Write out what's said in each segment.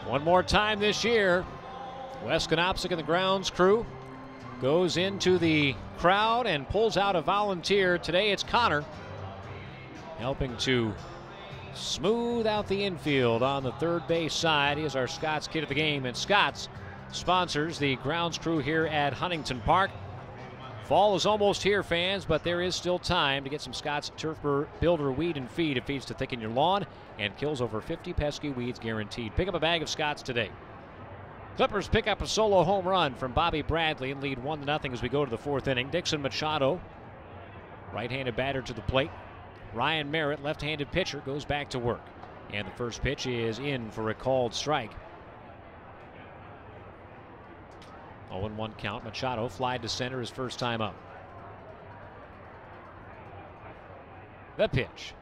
One more time this year, Wes Konopsik and the grounds crew goes into the crowd and pulls out a volunteer. Today it's Connor helping to smooth out the infield on the third base side. He is our Scotts Kid of the Game, and Scotts sponsors the grounds crew here at Huntington Park. Fall is almost here, fans, but there is still time to get some Scotts Turf Builder Weed and Feed. It feeds to thicken your lawn and kills over 50 pesky weeds guaranteed. Pick up a bag of Scotts today. Clippers pick up a solo home run from Bobby Bradley and lead 1-0 as we go to the fourth inning. Dixon Machado, right-handed batter to the plate. Ryan Merritt, left-handed pitcher, goes back to work. And the first pitch is in for a called strike. 0-1 count. Machado flied to center his first time up. The pitch.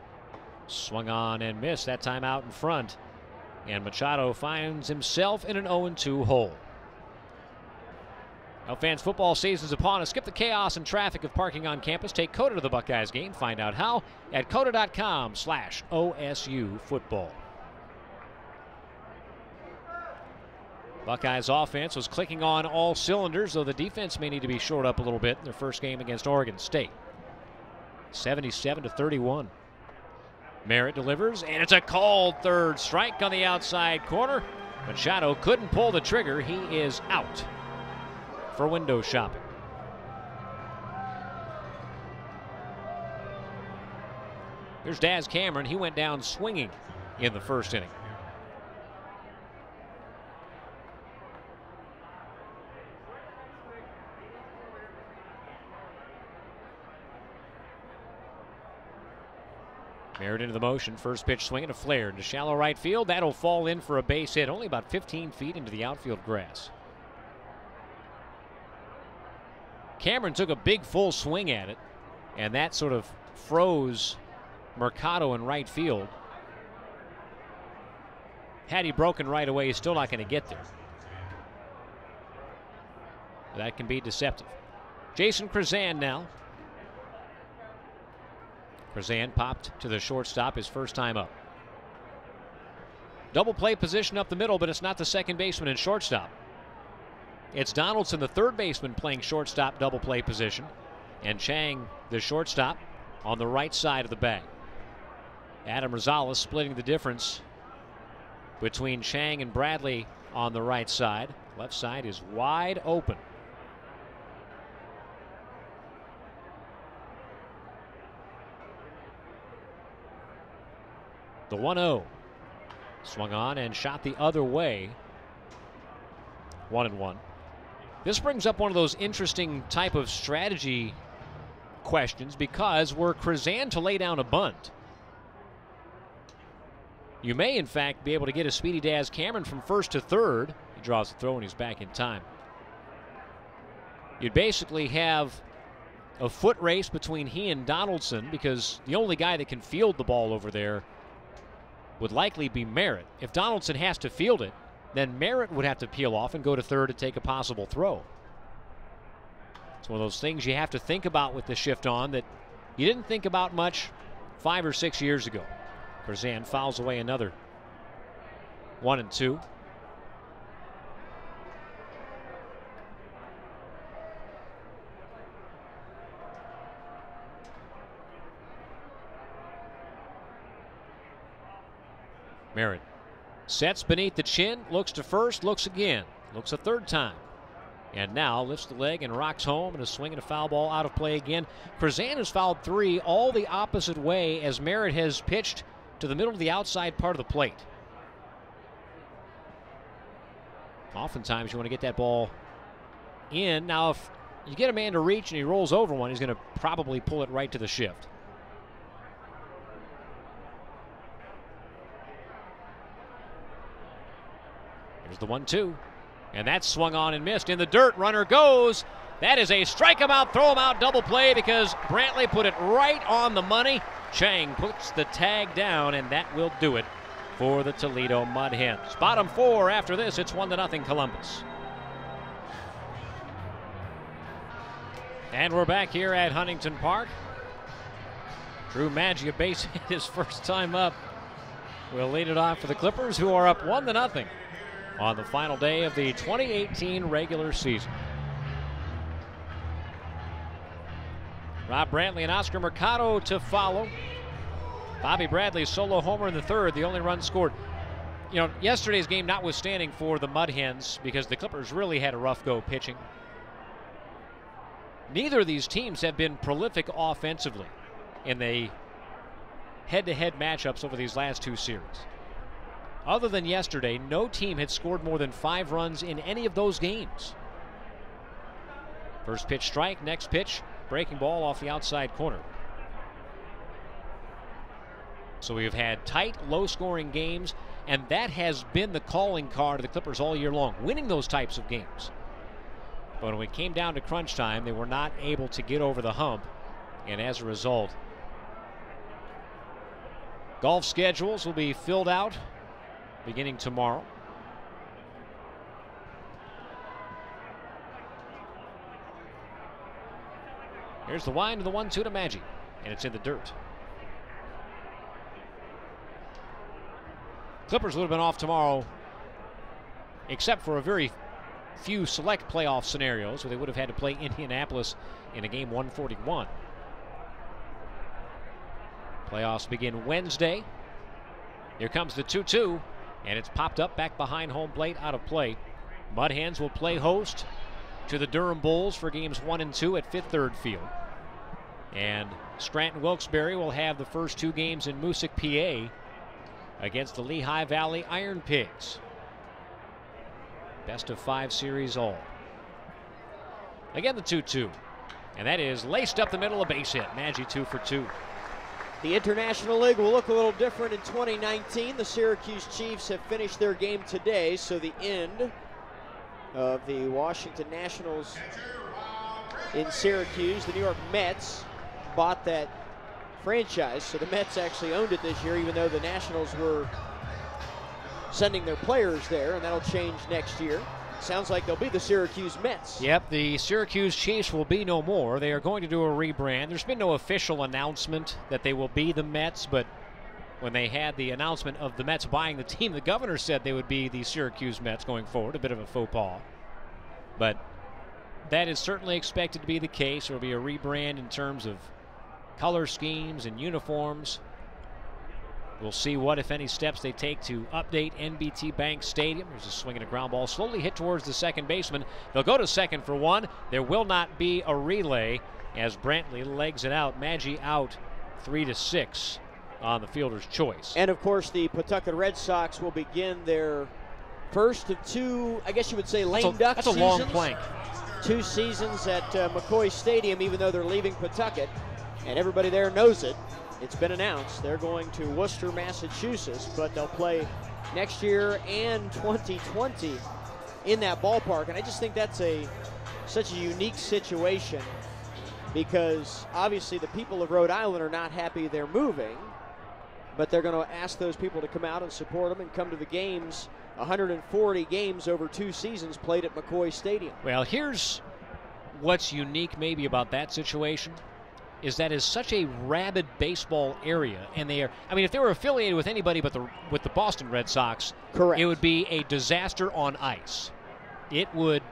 Swung on and missed, that time out in front. And Machado finds himself in an 0-2 hole. Now, fans, football season's upon us. Skip the chaos and traffic of parking on campus. Take Coda to the Buckeyes game. Find out how at coda.com/OSU football. Buckeyes offense was clicking on all cylinders, though the defense may need to be shored up a little bit in their first game against Oregon State. 77-31. Merritt delivers, and it's a called third strike on the outside corner. Machado couldn't pull the trigger. He is out for window shopping. Here's Daz Cameron. He went down swinging in the first inning. Merritt into the motion. First pitch swinging, a flare into shallow right field. That'll fall in for a base hit, only about 15 feet into the outfield grass. Cameron took a big full swing at it, and that sort of froze Mercado in right field. Had he broken right away, he's still not going to get there. That can be deceptive. Jason Krazan now. Krazan popped to the shortstop his first time up. Double play position up the middle, but it's not the second baseman and shortstop. It's Donaldson, the third baseman, playing shortstop double play position, and Chang, the shortstop, on the right side of the bag. Adam Rosales splitting the difference between Chang and Bradley on the right side. Left side is wide open. The 1-0. Swung on and shot the other way. 1-1. This brings up one of those interesting type of strategy questions, because were Krazan to lay down a bunt, you may in fact be able to get a speedy Daz Cameron from first to third. He draws the throw and he's back in time. You'd basically have a foot race between he and Donaldson, because the only guy that can field the ball over there would likely be Merritt. If Donaldson has to field it, then Merritt would have to peel off and go to third to take a possible throw. It's one of those things you have to think about with the shift on that you didn't think about much 5 or 6 years ago. Krazan fouls away another 1-2. Merritt sets beneath the chin, looks to first, looks again, looks a third time, and now lifts the leg and rocks home, and a swing and a foul ball out of play again. Krazan has fouled 3 all the opposite way as Merritt has pitched to the middle of the outside part of the plate. Oftentimes you want to get that ball in. Now if you get a man to reach and he rolls over one, he's going to probably pull it right to the shift. Here's the 1-2, and that's swung on and missed. In the dirt, runner goes. That is a strike him out, throw him out double play, because Brantley put it right on the money. Chang puts the tag down, and that will do it for the Toledo Mud Hens. Bottom 4 after this. It's 1-0 Columbus. And we're back here at Huntington Park. Drew Maggia base hit his first time up. We'll lead it off for the Clippers, who are up 1-0. on the final day of the 2018 regular season. Rob Brantley and Oscar Mercado to follow. Bobby Bradley solo homer in the third, the only run scored. You know, yesterday's game notwithstanding for the Mud Hens, because the Clippers really had a rough go pitching. Neither of these teams have been prolific offensively in the head-to-head matchups over these last two series. Other than yesterday, no team had scored more than 5 runs in any of those games. First pitch strike, next pitch, breaking ball off the outside corner. So we've had tight, low-scoring games, and that has been the calling card of the Clippers all year long, winning those types of games. But when it came down to crunch time, they were not able to get over the hump, and as a result, golf schedules will be filled out beginning tomorrow. Here's the wind of the 1-2 to Maggi, and it's in the dirt. Clippers would have been off tomorrow, except for a very few select playoff scenarios where they would have had to play Indianapolis in a game 141. Playoffs begin Wednesday. Here comes the 2-2, and it's popped up back behind home plate, out of play. Mud Hens will play host to the Durham Bulls for games 1 and 2 at Fifth Third Field. And Scranton Wilkes-Barre will have the first 2 games in Moosic, PA against the Lehigh Valley Iron Pigs. Best of 5 series all. Again, the 2-2. And that is laced up the middle, a base hit. Maggi 2 for 2. The International League will look a little different in 2019. The Syracuse Chiefs have finished their game today, so the end of the Washington Nationals in Syracuse. The New York Mets bought that franchise, so the Mets actually owned it this year, even though the Nationals were sending their players there, and that'll change next year. Sounds like they'll be the Syracuse Mets. Yep, the Syracuse Chiefs will be no more. They are going to do a rebrand. There's been no official announcement that they will be the Mets, but when they had the announcement of the Mets buying the team, the governor said they would be the Syracuse Mets going forward. A bit of a faux pas. But that is certainly expected to be the case. There will be a rebrand in terms of color schemes and uniforms. We'll see what, if any, steps they take to update NBT Bank Stadium. There's a swing and a ground ball, slowly hit towards the second baseman. They'll go to second for 1. There will not be a relay as Brantley legs it out. Maggi out 3-6 on the fielder's choice. And of course, the Pawtucket Red Sox will begin their first of 2, I guess you would say, lame duck seasons. That's a long plank. 2 seasons at McCoy Stadium, even though they're leaving Pawtucket, and everybody there knows it. It's been announced they're going to Worcester, Massachusetts, but they'll play next year and 2020 in that ballpark. And I just think that's such a unique situation, because obviously the people of Rhode Island are not happy they're moving, but they're going to ask those people to come out and support them and come to the games. 140 games over 2 seasons played at McCoy Stadium. Well, here's what's unique maybe about that situation. Is that is such a rabid baseball area, and they are. I mean, if they were affiliated with anybody but with the Boston Red Sox, correct, it would be a disaster on ice. It would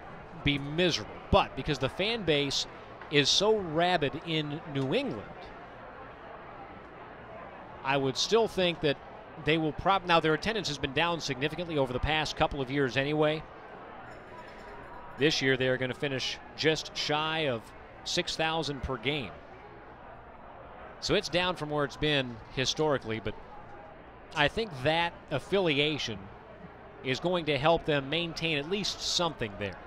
be miserable. But because the fan base is so rabid in New England, I would still think that they will now their attendance has been down significantly over the past couple of years anyway. This year they are going to finish just shy of 6,000 per game. So it's down from where it's been historically, but I think that affiliation is going to help them maintain at least something there.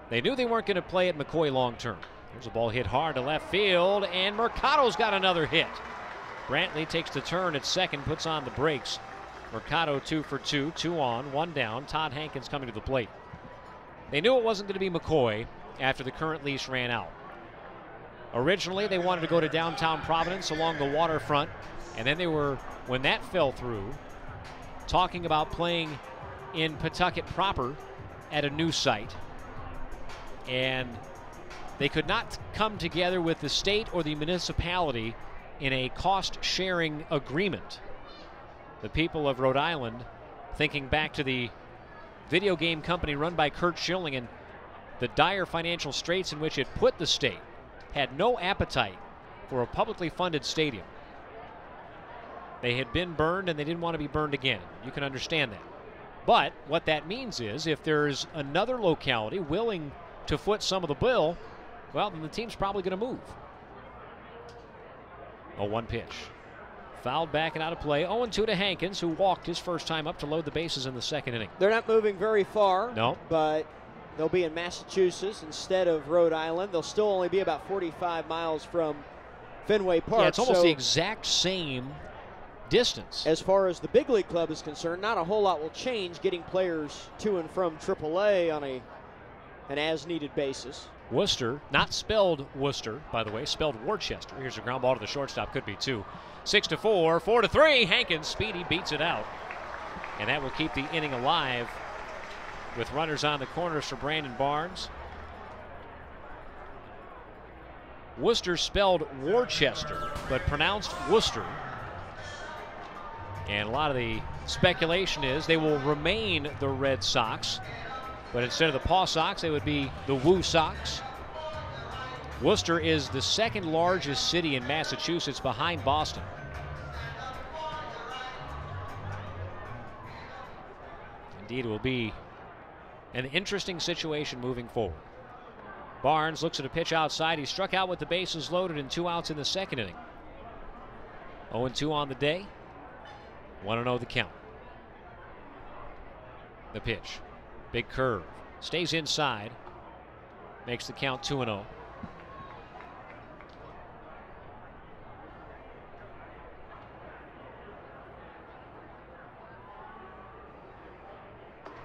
They knew they weren't going to play at McCoy long term. There's a ball hit hard to left field, and Mercado's got another hit. Brantley takes the turn at second, puts on the brakes. Mercado 2 for 2, 2 on, 1 down. Todd Hankins coming to the plate. They knew it wasn't going to be McCoy after the current lease ran out. Originally, they wanted to go to downtown Providence along the waterfront, and then they were, when that fell through, talking about playing in Pawtucket proper at a new site. And they could not come together with the state or the municipality in a cost-sharing agreement. The people of Rhode Island thinking back to the video game company run by Curt Schilling and the dire financial straits in which it put the state, had no appetite for a publicly funded stadium. They had been burned and they didn't want to be burned again. You can understand that. But what that means is if there's another locality willing to foot some of the bill, well, then the team's probably going to move. 0-1 pitch. Fouled back and out of play. 0-2 to Hankins, who walked his first time up to load the bases in the second inning. They're not moving very far. No. But they'll be in Massachusetts instead of Rhode Island. They'll still only be about 45 miles from Fenway Park. Yeah, it's almost the exact same distance. As far as the big league club is concerned, not a whole lot will change getting players to and from AAA on an as-needed basis. Worcester, not spelled Worcester, by the way, spelled Worcester. Here's a ground ball to the shortstop, could be two. 6-4, 4-3. Hankins, Speedy beats it out. And that will keep the inning alive with runners on the corners for Brandon Barnes. Worcester spelled Worcester, but pronounced Worcester. And a lot of the speculation is they will remain the Red Sox, but instead of the Paw Sox, they would be the Woo Sox. Worcester is the second largest city in Massachusetts behind Boston. Indeed, it will be an interesting situation moving forward. Barnes looks at a pitch outside. He struck out with the bases loaded and 2 outs in the second inning. 0-2 on the day. 1-0 the count. The pitch. Big curve. Stays inside. Makes the count 2-0.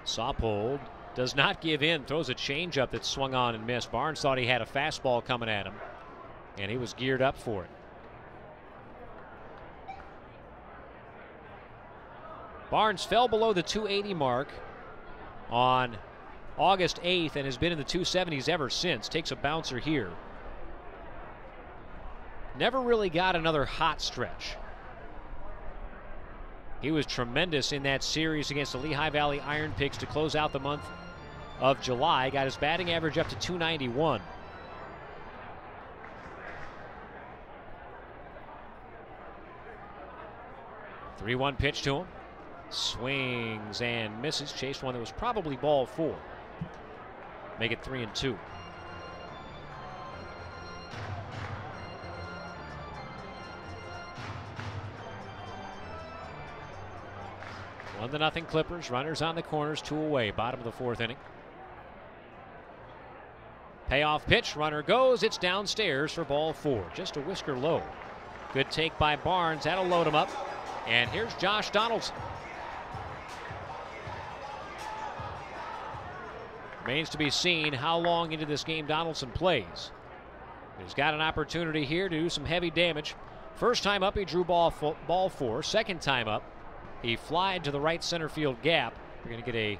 Saupold does not give in. Throws a changeup that swung on and missed. Barnes thought he had a fastball coming at him, and he was geared up for it. Barnes fell below the 280 mark on August 8th and has been in the 270s ever since. Takes a bouncer here. Never really got another hot stretch. He was tremendous in that series against the Lehigh Valley Iron Pigs to close out the month of July. Got his batting average up to 291. The 3-1 pitch to him. Swings and misses. Chased one that was probably ball 4. Make it 3-2. One to nothing Clippers. Runners on the corners, 2 away. Bottom of the 4th inning. Payoff pitch. Runner goes. It's downstairs for ball 4. Just a whisker low. Good take by Barnes. That'll load him up. And here's Josh Donaldson. Remains to be seen how long into this game Donaldson plays. He's got an opportunity here to do some heavy damage. First time up, he drew ball 4. Second time up, he flied to the right center field gap. We're going to get a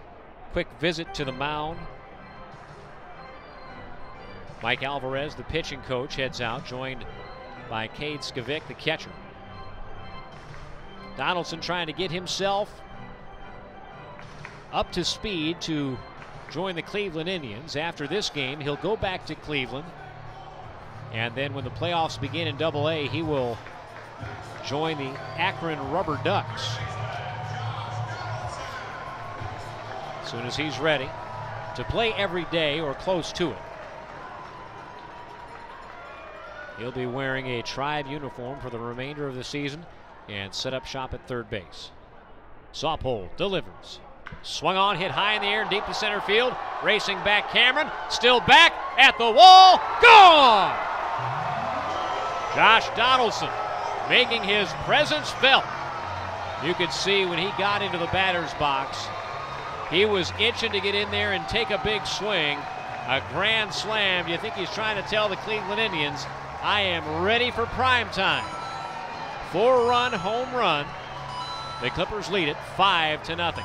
quick visit to the mound. Mike Alvarez, the pitching coach, heads out, joined by Cade Skavic, the catcher. Donaldson trying to get himself up to speed to join the Cleveland Indians. After this game, he'll go back to Cleveland. And then when the playoffs begin in Double-A, he will join the Akron Rubber Ducks. As soon as he's ready to play every day or close to it. He'll be wearing a Tribe uniform for the remainder of the season and set up shop at third base. Saupold delivers. Swung on, hit high in the air, deep to center field. Racing back Cameron, still back at the wall, gone! Josh Donaldson making his presence felt. You could see when he got into the batter's box, he was itching to get in there and take a big swing. A grand slam. Do you think he's trying to tell the Cleveland Indians, I am ready for prime time? 4-run home run. The Clippers lead it 5-0.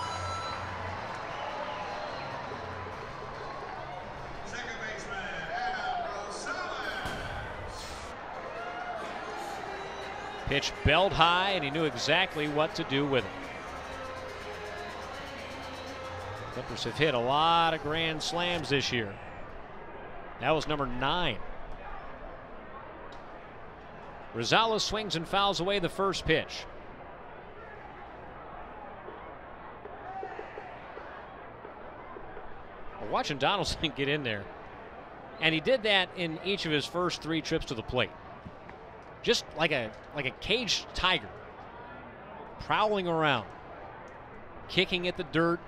Pitch belled high, and he knew exactly what to do with it. Clippers have hit a lot of grand slams this year. That was number 9. Rosales swings and fouls away the first pitch. We're watching Donaldson get in there. And he did that in each of his first 3 trips to the plate. Just like a caged tiger. Prowling around. Kicking at the dirt.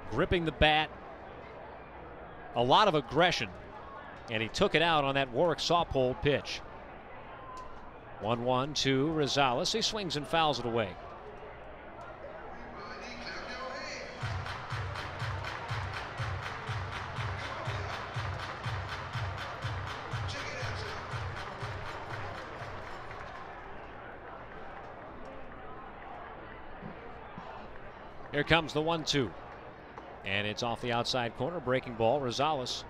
Gripping the bat. A lot of aggression. And he took it out on that Warwick Sawpole pitch. 1-1 to Rosales. He swings and fouls it away. Here comes the 1-2. And it's off the outside corner. Breaking ball. Rosales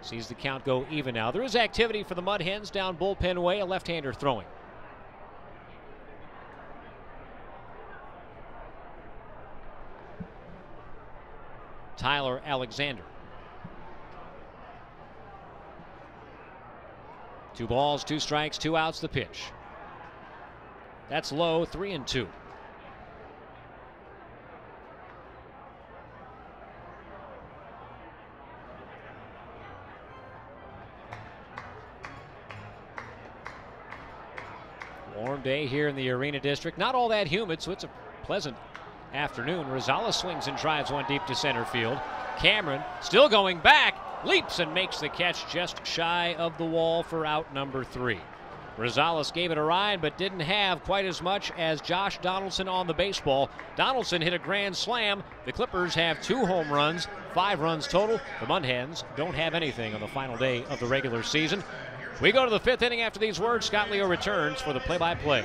sees the count go even now. There is activity for the Mud Hens down bullpen way. A left-hander throwing. Tyler Alexander. 2 balls, 2 strikes, 2 outs, the pitch. That's low, 3-2. Warm day here in the Arena District. Not all that humid, so it's a pleasant afternoon. Rosales swings and drives one deep to center field. Cameron still going back, leaps and makes the catch just shy of the wall for out number 3. Rosales gave it a ride, but didn't have quite as much as Josh Donaldson on the baseball. Donaldson hit a grand slam. The Clippers have 2 home runs, 5 runs total. The Mud Hens don't have anything on the final day of the regular season. We go to the 5th inning after these words. Scott Leo returns for the play-by-play.